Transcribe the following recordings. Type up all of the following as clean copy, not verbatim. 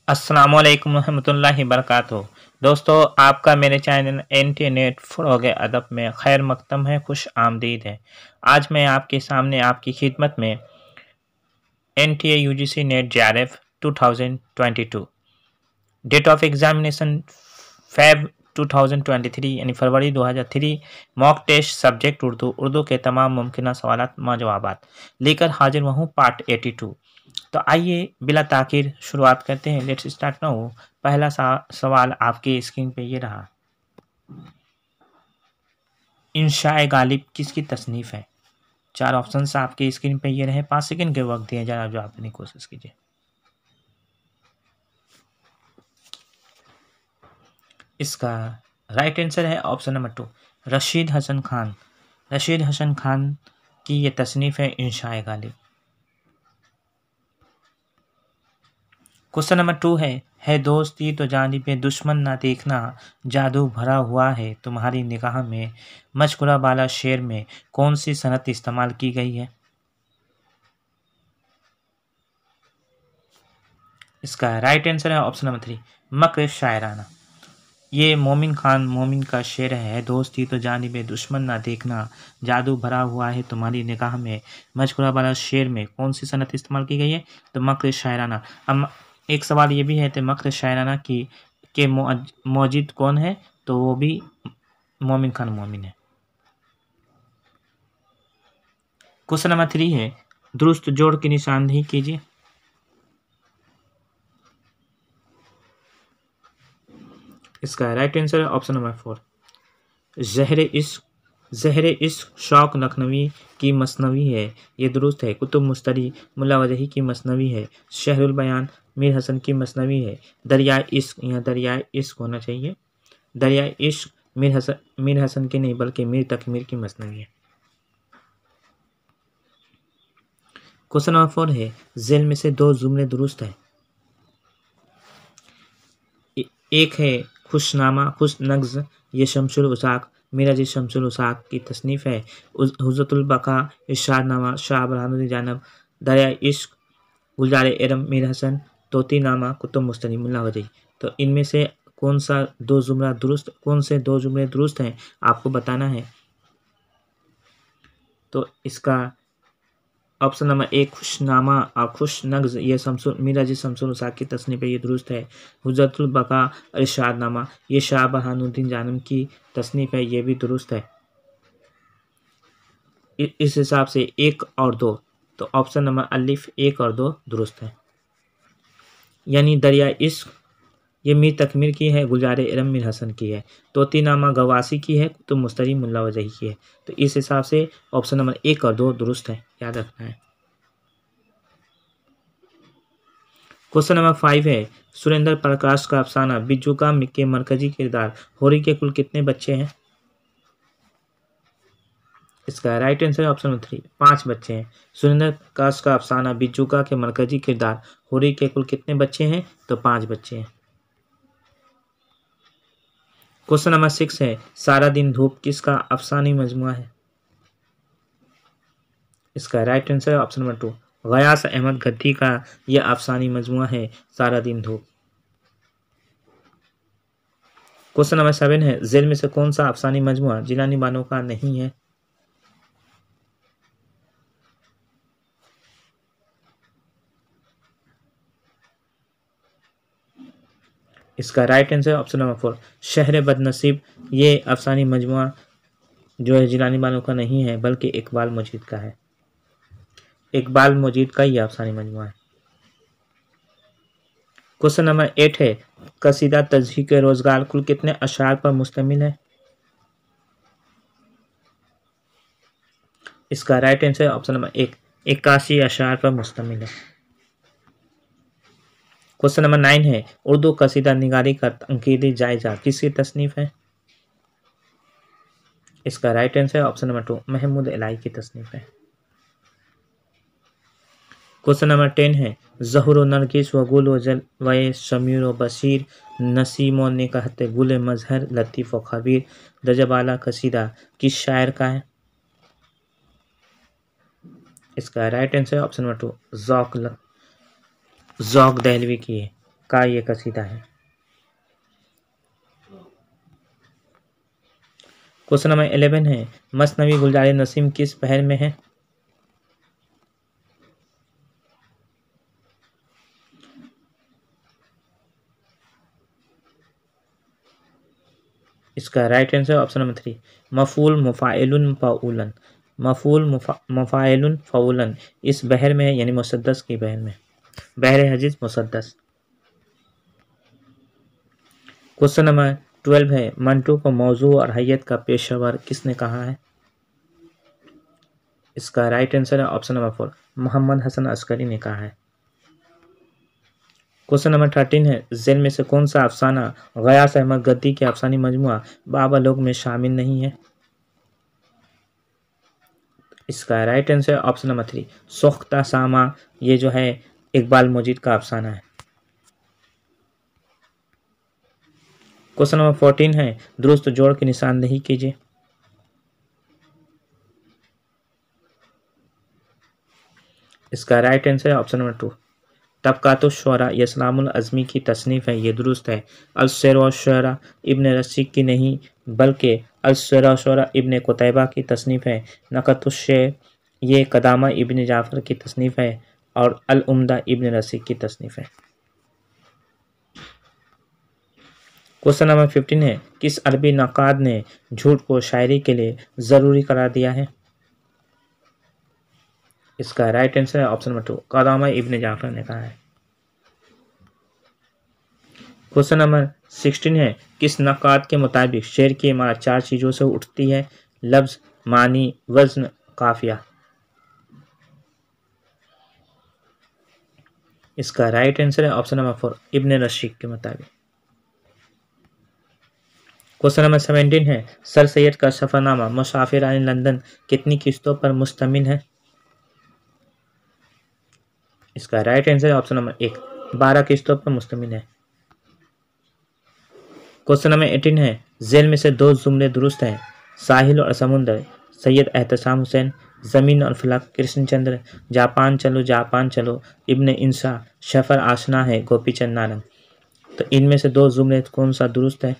अस्सलामुअलैकुम रहमतुल्लाहि बरकातुहू। दोस्तों, आपका मेरे चैनल इंटरनेट फ़रोग़ अदब में खैर मक़दम है, खुश आमदीद है। आज मैं आपके सामने आपकी खिदमत में NTA UGC NET JRF 2022 date of examination Feb 2023 यानी फरवरी 2003। मॉक टेस्ट सब्जेक्ट उर्दू के तमाम मुमकिन सवालात जवाबात लेकर हाजिर हुआ हूँ पार्ट 82। तो आइए बिला ताख़ीर शुरुआत करते हैं। Let's start now. पहला सवाल आपकी स्क्रीन पे ये रहा। इंशाए गालिब किसकी तसनीफ़ है? चार ऑप्शंस आपकी स्क्रीन पे ये रहे। 5 सेकंड के वक्त दिए जाए, जवाब देने की कोशिश कीजिए। इसका राइट आंसर है ऑप्शन नंबर 2, रशीद हसन खान। रशीद हसन खान की ये तसनीफ़ है इंशाए गालिब। क्वेश्चन नंबर 2 है दोस्ती तो जानिबे दुश्मन ना देखना, जादू भरा हुआ है तुम्हारी निगाह में, मशकुरा बाला शेर में कौन सी सनत इस्तेमाल की गई है? इसका राइट आंसर है ऑप्शन नंबर 3, मक्र शायराना। ये मोमिन खान मोमिन का शेर है दोस्ती तो जानिबे दुश्मन ना देखना, जादू भरा हुआ है तुम्हारी निगाह में, मशकुरा बाला शेर में कौन सी सनत इस्तेमाल की गई है? तो मक्र शायराना। अब एक सवाल ये भी है तो मक्र शायराना की के मौजिद कौन है? तो वो भी मोमिन खान मोमिन है। क्वेश्चन नंबर 3 है, दुरुस्त जोड़ की निशानदेही कीजिए। इसका राइट आंसर है ऑप्शन नंबर 4, ज़हर इश्क शौक लखनवी की मसनवी है, ये दुरुस्त है। कुतुब मुस्तरी मुल्ला वजही की मसनवी है। शहरुल बयान मीर हसन की मसनवी है। दरियाए इश्क, यहाँ दरियाए इश्क होना चाहिए। दरियाए इश्क मीर हसन की नहीं बल्कि मीर तकमीर की मसनवी है। क्वेश्चन नंबर 4 है, जेल में से दो जुमले दुरुस्त है। एक है खुशनामा खुश नग्ज़, ये शमसुल उसाक मेरा जी शमसुल उसाक की तसनीफ़ है। हुज्जतुल बका इरशादनामा शाह बुरहानुद्दीन जानब। दरिया इश्क गुलजार एरम मीर हसन। तोतीनामा कुतुब मुस्तरी मुल्ला वजही। तो इनमें से कौन से दो जुमले दुरुस्त हैं आपको बताना है। तो इसका ऑप्शन नंबर 1 खुशनामा और खुश नग्ज़, ये मीरा जी शमसुल उसाक की तसनीफ़ है, ये दुरुस्त है। हुज्जतुल बका इरशादनामा, ये शाह बुरहानुद्दीन जानम की तसनीफ़ है, ये भी दुरुस्त है। इस हिसाब से 1 और 2, तो ऑप्शन नंबर अलिफ 1 और 2 दुरुस्त है। यानी दरिया इश्क ये मीर तकमीर की है, गुलजार इरम मीर हसन की है। तोतीनामा गवासी की है, कुतुब मुस्तरी मुल्ला वजही की है। तो इस हिसाब से ऑप्शन नंबर 1 और 2 दुरुस्त है, याद रखना है। क्वेश्चन नंबर 5 है, सुरेंद्र प्रकाश का अफसाना बिज्जू का के मरकजी किरदार होरी के कुल कितने बच्चे हैं? इसका राइट आंसर ऑप्शन नंबर 3, 5 बच्चे हैं। सुरेंद्र प्रकाश का अफसाना बिज्जू का के मरकजी किरदार होरी के कुल कितने बच्चे हैं? तो 5 बच्चे हैं। क्वेश्चन नंबर 6 है, सारा दिन धूप किसका अफसानी मजमुआ है? इसका right answer option number 2, Ghayas Ahmad Gaddi का यह अफसानी मजमुआ है सारा दिन धूप। क्वेश्चन नंबर 7 है, जेल में से कौन सा अफसानी मजमुआ जिलानी बानो का नहीं है? इसका राइट आंसर ऑप्शन नंबर 4, शहर बदनसीब, ये अफसानी मजमुआ जो है जिलानी बानो का नहीं है बल्कि इकबाल मजीद का है। इकबाल मजीद का ये अफसानी मजमुआ है। क्वेश्चन नंबर 8 है, कसीदा तज़हीक रोजगार कुल कितने अशार पर मुश्तमिल है? इसका राइट आंसर ऑप्शन नंबर 1, 81 अशार पर मुश्तमिल है। क्वेश्चन नंबर 9 है, उर्दू कसीदा निगारी का तंकीदी जायजा किसकी तसनीफ है? इसका right answer option number 2, Mahmood Ilahi की तसनीफ है। क्वेश्चन नंबर 10 है, ज़हुर व नरगिस व गुल व शमीर व बशीर नसीमों ने कहते गुल मजहर लतीफ़ व खबीर दजबाला कसीदा किस शायर का है? इसका right answer option number 2, Zauq Dehlvi की है। का ये कसीदा है। क्वेश्चन नंबर 11 है, मसनवी गुलजार नसीम किस पहर में है? इसका राइट आंसर ऑप्शन नंबर 3, मफूल मुफाइलुन फ़ाउलन। मफूल मुफाइलुन फ़ाउलन इस बहर में है, यानी मुसद्दस की बहर में, बहर हजीज मुसद्दस। क्वेश्चन नंबर 12 है, मंटू को मौजू और हैयत का पेशेवर किसने कहा है? इसका राइट आंसर है ऑप्शन नंबर 4, मोहम्मद हसन अस्करी ने कहा है। क्वेश्चन नंबर 13 है, जेल में से कौन सा अफसाना गयास अहमद गद्दी के अफसानी मजमुआ बाबा लोग में शामिल नहीं है? इसका राइट आंसर ऑप्शन नंबर 3, सोख्ता सामा, ये जो है इकबाल मजीद का अफसाना है। क्वेश्चन नंबर 14 है, दुरुस्त जोड़ की निशानदेही कीजिए। इसका राइट आंसर है ऑप्शन नंबर 2, तबकातुश्शुअरा यसलामुल अज़मी की तसनीफ़ है, ये दुरुस्त है। अल-शेर व शुअरा इब्न रशीद की नहीं बल्कि अल-शेर व शुअरा इब्न कुतैबा की तसनीफ़ है। नक़तुश्शेर ये कदामा इब्न जाफ़र की तसनीफ़ है और अल-उम्दा इब्न रशीद की तसनीफ़ है। क्वेश्चन नंबर 15 है, किस अरबी नक़ाद ने झूठ को शायरी के लिए ज़रूरी करार दिया है? इसका राइट आंसर है ऑप्शन नंबर 2, कदामा इब्न जाफ़र ने कहा है। क्वेश्चन नंबर 16 है, किस नक़ाद के मुताबिक शेर की इमारत 4 चीज़ों से उठती है? लफ्ज़, मानी, वज़न, काफ़िया। इसका राइट आंसर है ऑप्शन नंबर 4, इब्न रशीद के मुताबिक। क्वेश्चन नंबर 17 है, सर सैयद का सफ़रनामा मुसाफिरान लंदन कितनी किस्तों पर मुश्तमिल है? इसका राइट आंसर है ऑप्शन नंबर 1, 12 किस्तों पर मुश्तमिल है। क्वेश्चन नंबर 18 है, जेल में से 2 जुमले दुरुस्त हैं। साहिल और समुंदर सैयद एहतसाम हुसैन, ज़मीन और फलक कृष्णचंद्र, जापान चलो इब्न इंसा, शफर आशना है गोपीचंद नारंग। तो इनमें से 2 जुमले कौन सा दुरुस्त है?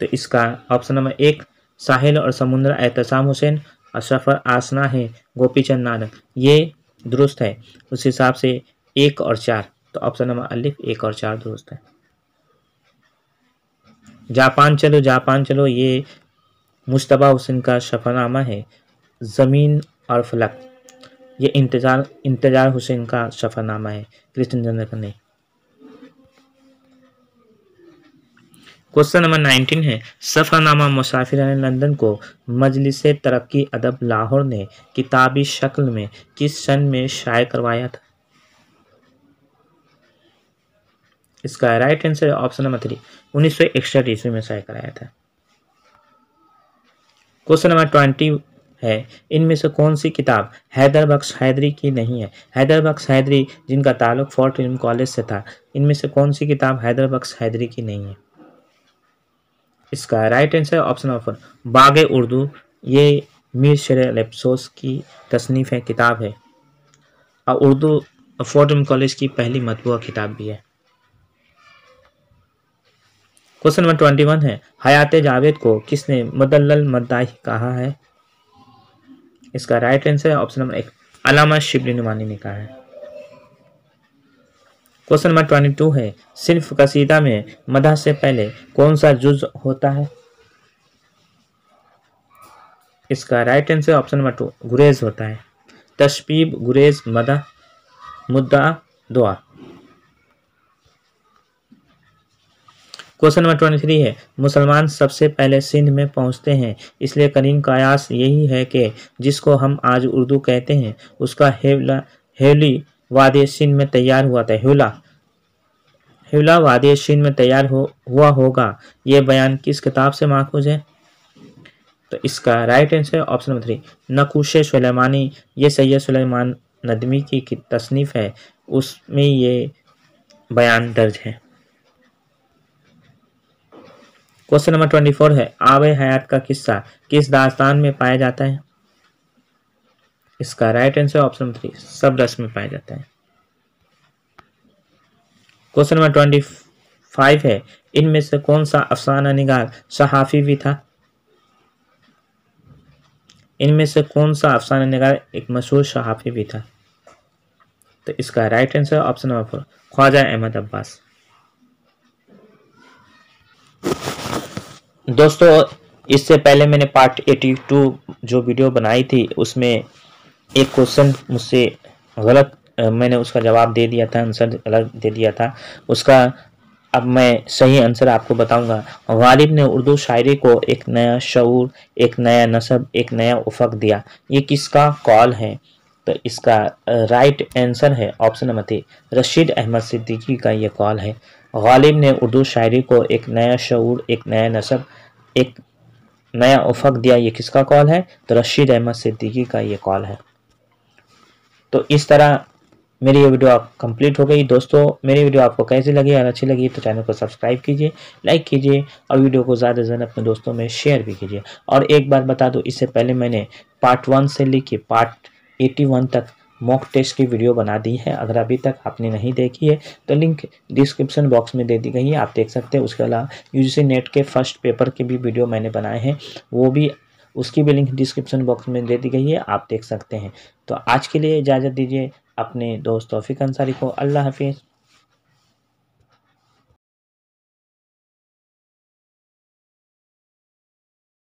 तो इसका ऑप्शन नंबर 1, साहिल और समुंदर एहतसाम हुसैन और सफ़र आसना है गोपीचंद नारंग, ये दुरुस्त है। उस हिसाब से 1 और 4, तो ऑप्शन नंबर अलिफ 1 और 4 दुरुस्त है। जापान चलो ये मुश्तबा हुसैन का सफ़रनामा है। ज़मीन और फलक ये इंतजार हुसैन का सफ़रनामा है, कृष्णचंद्र का नहीं। क्वेश्चन नंबर 19 है, सफ़रनामा मुसाफिरान लंदन को मजलिस तरक्की अदब लाहौर ने किताबी शक्ल में किस सन में शाये करवाया था? इसका राइट आंसर है ऑप्शन नंबर 3, 1961 ईस्वी में शाये कराया था। क्वेश्चन नंबर 20 है, इनमें से कौन सी किताब हैदर बख्श हैदरी की नहीं है? हैदर बख्श हैदरी जिनका ताल्लुक फोर्ट विलियम कॉलेज से था, इनमें से कौन सी किताब हैदर बख्श हैदरी की नहीं है? इसका राइट आंसर ऑप्शन नंबर 4, बाग़ उर्दू, ये मीर शेर अफसोस की तसनीफ़ है, किताब है और उर्दू फोर्ट विलियम कॉलेज की पहली मतबूआ किताब भी है। क्वेश्चन नंबर 21 है, हयात जावेद को किसने मुदल्लल मद्दाही कहा है? इसका राइट आंसर है ऑप्शन नंबर 1, अल्लामा शिबली नुमानी ने कहा है। क्वेश्चन नंबर 22 है, सिर्फ कसीदा में मदह से पहले कौन सा जुज होता है? इसका राइट आंसर ऑप्शन नंबर 2, गुरेज होता है। तशबीब, गुरेज, मदह, मुद्दा, दुआ। क्वेश्चन नंबर 23 है, मुसलमान सबसे पहले सिंध में पहुंचते हैं, इसलिए करीम कयास यही है कि जिसको हम आज उर्दू कहते हैं उसका हेवली वादी सिंध में तैयार हुआ था। हेवला वादी सिंध में तैयार हुआ होगा, ये बयान किस किताब से माखूज है? तो इसका right answer option number 3, Naqoosh Sulaimani, ये सैयद सुलेमान नदवी की तसनीफ़ है, उसमें ये बयान दर्ज है। क्वेश्चन नंबर 24 है, आब हयात का किस्सा किस दास्तान में पाया जाता है? इसका राइट आंसर ऑप्शन 3 सब रस में पाए जाते हैं। क्वेश्चन नंबर 25 है, इनमें से कौन सा अफसाना निगार सहाफ़ी भी था? इनमें से कौन सा अफसाना निगार एक मशहूर सहाफ़ी भी था? तो इसका right answer option number 4 Khwaja Ahmad Abbas. दोस्तों इससे पहले मैंने पार्ट 82 जो वीडियो बनाई थी उसमें एक क्वेश्चन मुझसे गलत मैंने उसका जवाब दे दिया था, आंसर गलत दे दिया था उसका। अब मैं सही आंसर आपको बताऊंगा। गालिब ने उर्दू शायरी को एक नया शऊर, एक नया नसब, एक नया उफक दिया, ये किसका कॉल है? तो इसका राइट आंसर है ऑप्शन नंबर 3 रशीद अहमद सिद्दीकी का ये कॉल है। गालिब ने उर्दू शायरी को एक नया शऊर, एक नया नसब, एक नया उफक दिया, ये किसका कॉल है? तो रशीद अहमद सिद्दीकी का ये कॉल है। तो इस तरह मेरी ये वीडियो कंप्लीट हो गई। दोस्तों मेरी वीडियो आपको कैसी लगी? अगर अच्छी लगी तो चैनल को सब्सक्राइब कीजिए, लाइक कीजिए और वीडियो को ज़्यादा से ज़्यादा अपने दोस्तों में शेयर भी कीजिए। और एक बात बता दूं, इससे पहले मैंने पार्ट 1 से लेके पार्ट 81 तक मॉक टेस्ट की वीडियो बना दी है। अगर अभी तक आपने नहीं देखी है तो लिंक डिस्क्रिप्शन बॉक्स में दे दी गई है, आप देख सकते हैं। उसके अलावा यूजीसी नेट के फर्स्ट पेपर के भी वीडियो मैंने बनाए हैं, वो भी उसकी भी लिंक डिस्क्रिप्शन बॉक्स में दे दी गई है, आप देख सकते हैं। तो आज के लिए इजाज़त दीजिए। अपने दोस्त तौफीक अंसारी को अल्लाह हाफिज़।